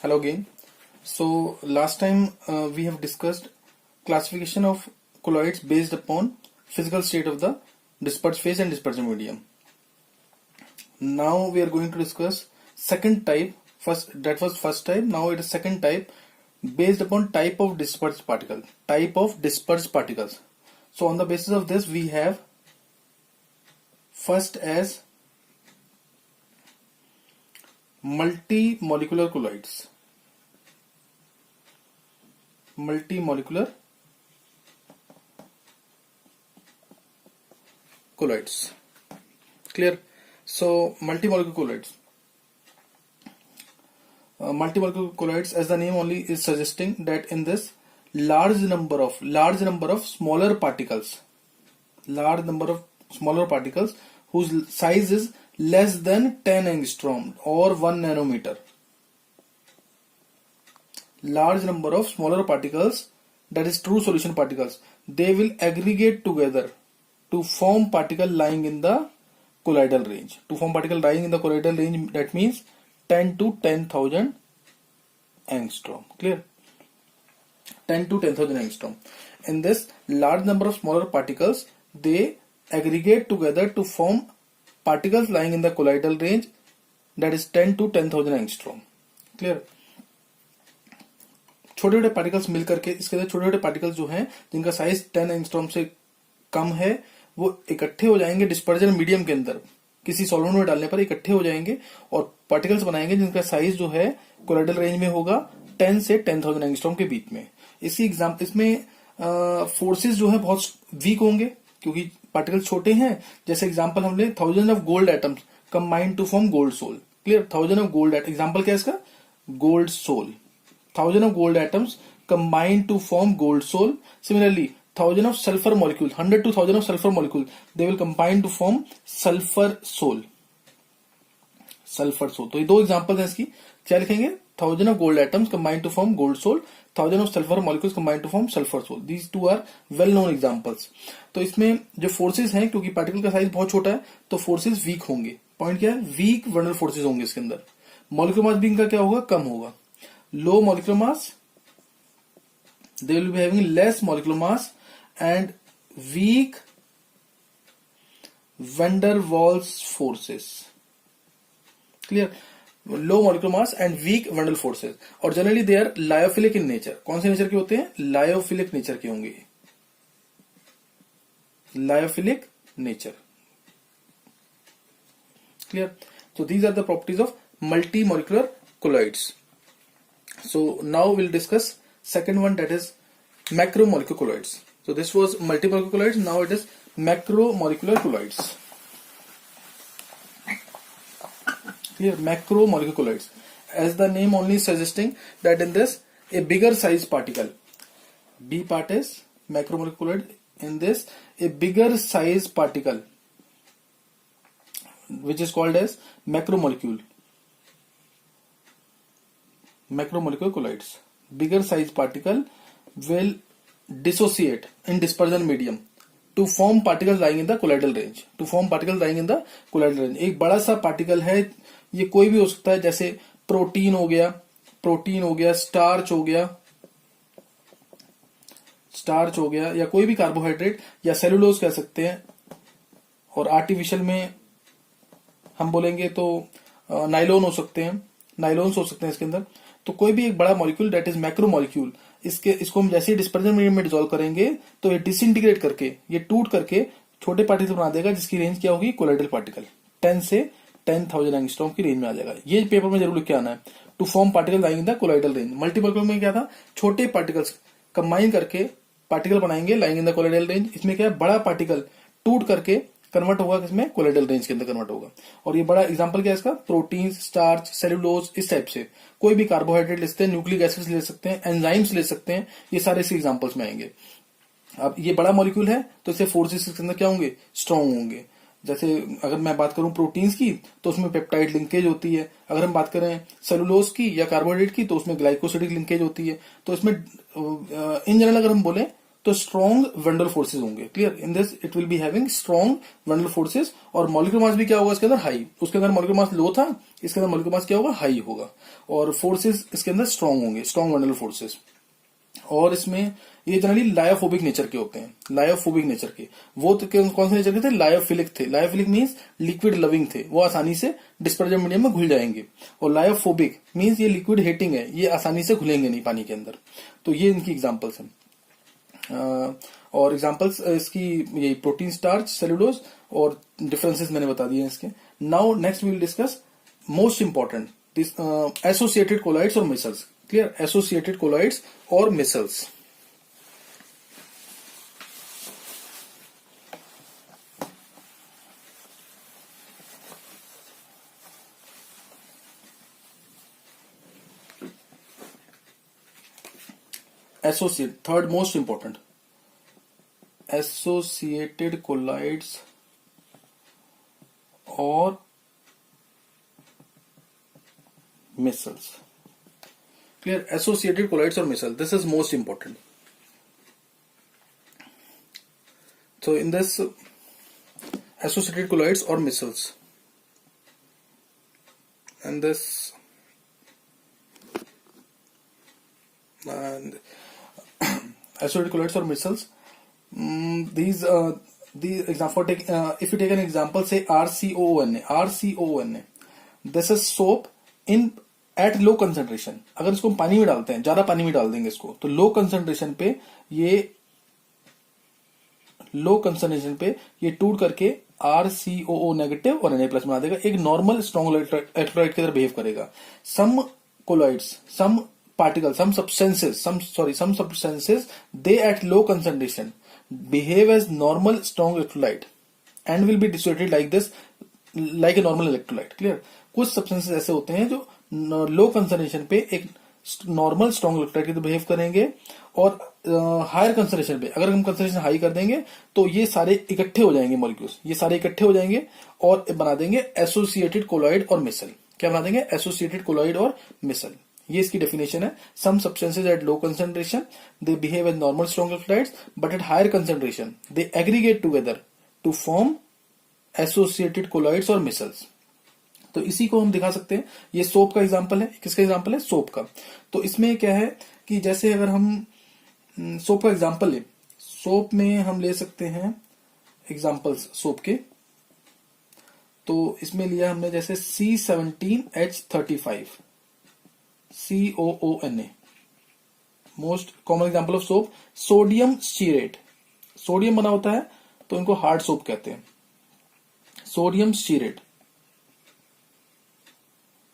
Hello again. So last time we have discussed classification of colloids based upon physical state of the dispersed phase and dispersion medium. Now we are going to discuss second type. That was first type. Now it is second type based upon type of dispersed particle. Type of dispersed particles. So on the basis of this we have first as multi-molecular colloids. Multi-molecular colloids. Clear? So multi-molecular colloids. Multi-molecular colloids, as the name only is suggesting, that in this large number of smaller particles, whose size is less than 10 angstrom or 1 nanometer. Large number of smaller particles, that is true solution particles, they will aggregate together to form particle lying in the colloidal range. To form particle lying in the colloidal range, that means 10 to 10,000 angstrom. Clear? 10 to 10,000 angstrom. In this large number of smaller particles, they aggregate together to form particles lying in the colloidal range, that is 10 to 10,000 angstrom. Clear? छोटे छोटे particles मिलकर के, इसके अंदर छोटे छोटे particles जो हैं जिनका साइज 10 एंगस्ट्रॉम से कम है, वो इकट्ठे हो जाएंगे डिस्पर्जन मीडियम के अंदर, किसी सॉल्वेंट में डालने पर इकट्ठे हो जाएंगे और पार्टिकल्स बनाएंगे जिनका साइज जो है कोलोइडल रेंज में होगा 10 से 10,000 एंगस्ट्रॉम के बीच में. इसमें फोर्सेस जो है बहुत वीक होंगे क्योंकि पार्टिकल छोटे हैं. जैसे एग्जांपल हम ले 1000 of gold atoms combine to form gold sol. Clear? 1000 of gold atom, example क्या है इसका? Gold sol. 1000 of gold atoms combine to form gold soul. Similarly, 1000 of sulfur molecule, 100 to 1000 of sulfur molecule, they will combine to form sulfur soul. Sulfur soul. तो ये दो example हैं इसकी. क्या लिखेंगे? 1000 of gold atoms combine to form gold soul. 1000 of sulfur molecules combine to form sulfur soul. These two are well known examples. तो इसमें जो फोर्सेस हैं, क्योंकि पार्टिकल का साइज बहुत छोटा है तो फोर्सेस वीक होंगे. पॉइंट क्या है? वीक वर्नल फोर्सेस होंगे इसके अंदर. मॉलिक्यूलर मास भी इनका क्या होगा? कम होगा. Low molecular mass, they will be having less molecular mass and weak van der Waals forces. Clear? Low molecular mass and weak van der Waals forces. और generally they are lyophilic in nature. कौन से nature के होते हैं? Lyophilic nature के होंगे. Lyophilic nature. Clear? So these are the properties of multi-molecular colloids. So now we'll discuss second one, that is macromolecular colloids. So this was multi-molecular colloids. Now it is macromolecular colloids. Here, macromolecular colloids. As the name only is suggesting that in this a bigger size particle. B part is macromolecular colloid. In this a bigger size particle, which is called as macromolecule. Macromolecular colloids. Bigger size particle will dissociate in dispersion medium to form particles lying in the colloidal range. To form particles lying in the colloidal range. एक बड़ा सा particle है, ये कोई भी हो सकता है, जैसे प्रोटीन हो गया, स्टार्च हो गया, या कोई भी कार्बोहाइड्रेट या सेलुलोज कह सकते हैं. और आर्टिफिशियल में हम बोलेंगे तो नाइलॉन हो सकते हैं, नाइलॉन्स हो सकते हैं इसके अंदर. तो कोई भी एक बड़ा molecule, that is macro molecule, इसको हम जैसे ही डिस्पर्जन मीडियम में डिसॉल्व करेंगे तो ये डिसइंटीग्रेट करके, ये टूट करके छोटे पार्टिकल बना देगा, जिसकी रेंज क्या होगी? Colloidal particle. 10 से 10,000 एंगस्ट्रॉम की रेंज में आ जाएगा. ये पेपर में जरूर लिख के आना है. To form particle lying in the colloidal range. Multimolecular में क्या था? छोटे पार्टिकल्स कंबाइन करके पार्टिकल बनाएंगे lying in the colloidal range. इसमें क्या है? बड़ा पार्टिकल टूट करके कन्वर्ट होगा किसमें? कोलोइडल रेंज के अंदर कन्वर्ट होगा. और ये बड़ा एग्जांपल क्या है इसका? प्रोटीन, स्टार्च, सेलुलोज, इस टाइप से. कोई भी कार्बोहाइड्रेट ले सकते हैं, न्यूक्लिक एसिड्स ले सकते हैं, एंजाइम्स ले सकते हैं, ये सारे इसी एग्जांपल्स में आएंगे. अब ये बड़ा मॉलिक्यूल है तो इससे फोर्सेस इसके अंदर क्या होंगे? स्ट्रॉन्ग होंगे. जैसे अगर मैं बात करूं प्रोटीन्स की तो उसमें पेप्टाइड लिंकेज होती है. अगर हम बात करें सेलुलोज की या कार्बोहाइड्रेट की तो उसमें ग्लाइकोसिडिक लिंकेज होती है. तो इसमें इन जनरल अगर हम बोले तो स्ट्रॉन्ग वेंडल फोर्सेज होंगे। Clear, in this it will be having strong van der forces. और मॉलिक्यूलर मास भी क्या होगा इसके अंदर, हाई। उसके अंदर मॉलिक्यूलर मास लो था, इसके अंदर मॉलिक्यूलर मास क्या होगा, हाई होगा। और फोर्सेज इसके अंदर स्ट्रॉन्ग होंगे, स्ट्रॉन्ग वेंडल फोर्सेज। और इसमें ये जनरली लायोफोबिक नेचर के होते हैं, लायोफोबिक नेचर के। वो तो कौन से नेचर के थे, लायोफिलिक थे। लायोफिलिक मीन्स लिक्विड लविंग थे, वो आसानी से डिस्पर्जन मीडियम में घुल जाएंगे। और लायोफोबिक मीन्स ये लिक्विड हेटिंग है, ये आसानी से घुलेंगे नहीं पानी के अंदर। तो ये इनकी एग्जाम्पल्स हैं। और एग्जाम्पल्स इसकी ये प्रोटीन, स्टार्च, सेलुलोज, और डिफरेंसेस मैंने बता दिए इसके। Now next we will discuss most important this associated colloids और मिसल्स। क्लियर, एसोसिएटेड कोलॉइड्स और micelles. Associate, third most important, associated colloids और मिसल्स। क्लियर, एसोसिएटेड कोलाइड्स और micelle, this is most important. So in this associated colloids or missiles, and this associated colloids or missiles, these example take if you take an example, say RCOONA, this is soap in at low concentration। अगर इसको हम पानी में डालते हैं, ज्यादा पानी में डाल देंगे इसको, तो लो कंसंट्रेशन पे ये टूट करके RCOO नेगेटिव और Na प्लस बना देगा, एक नॉर्मल स्ट्रॉन्ग इलेक्ट्रोलाइट की तरह बिहेव करेगा। Some colloids, some particle, some substances they at low concentration behave as normal strong electrolyte and will be dissociated like this, like a normal electrolyte। Clear, कुछ substances ऐसे होते हैं जो low concentration पे एक नॉर्मल स्ट्रॉन्ग इलेक्ट्रोलाइट की तरह behave करेंगे, और हायर कंसंट्रेशन पे अगर हम कंसंट्रेशन हाई कर देंगे तो ये सारे इकट्ठे हो जाएंगे, मॉलिक्यूल्स ये सारे इकट्ठे हो जाएंगे और बना देंगे एसोसिएटेड कोलॉइड और मिसल। क्या बना देंगे, एसोसिएटेड कोलॉइड और मिसल। ये इसकी डेफिनेशन है। Some substances at low concentration they behave as normal strong electrolytes, but at higher concentration they aggregate together to form associated colloids और मिसल्स। तो इसी को हम दिखा सकते हैं। ये सोप का एग्जांपल है। किसका एग्जांपल है, सोप का। तो इसमें क्या है कि जैसे अगर हम सोप का एग्जांपल ले, सोप में हम ले सकते हैं एग्जांपल्स सोप के। तो इसमें लिया हमने जैसे C17H35 COONA, most common example of soap. Sodium stearate, sodium बना होता है तो इनको हार्ड सोप कहते हैं, सोडियम स्टीरेट।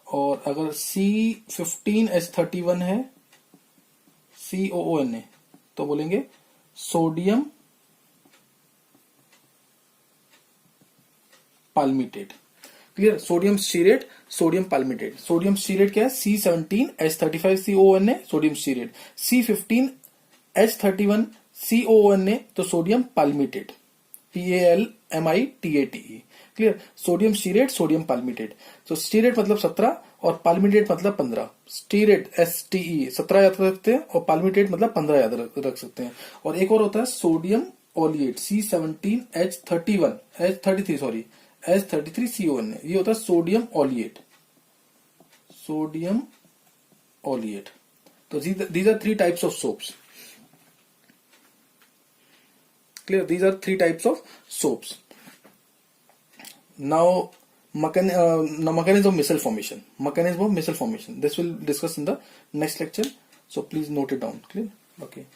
और अगर C15H31 है COONA तो बोलेंगे sodium palmitate. Clear, sodium stearate, sodium palmitate. Sodium stearate क्या है, C17H35 COONA sodium stearate, C15H31 COONA तो sodium palmitate, PALMITATE। Clear, sodium stearate, sodium palmitate. तो स्टीरेट मतलब 17 और पाल्मिटेट मतलब 15। स्टीरेट STE 17 याद रख सकते हैं और पाल्मिटेट मतलब 15 याद रख सकते हैं। और एक और होता है सोडियम ओलिएट, H33 CONA, ये होता है सोडियम ओलिएट, सोडियम ओलिएट। तो these are three types of soaps. Clear, these are three types of soaps. Now mechanism of missile formation. Mechanism of missile formation. This will discuss in the next lecture. So please note it down. Clear? Okay.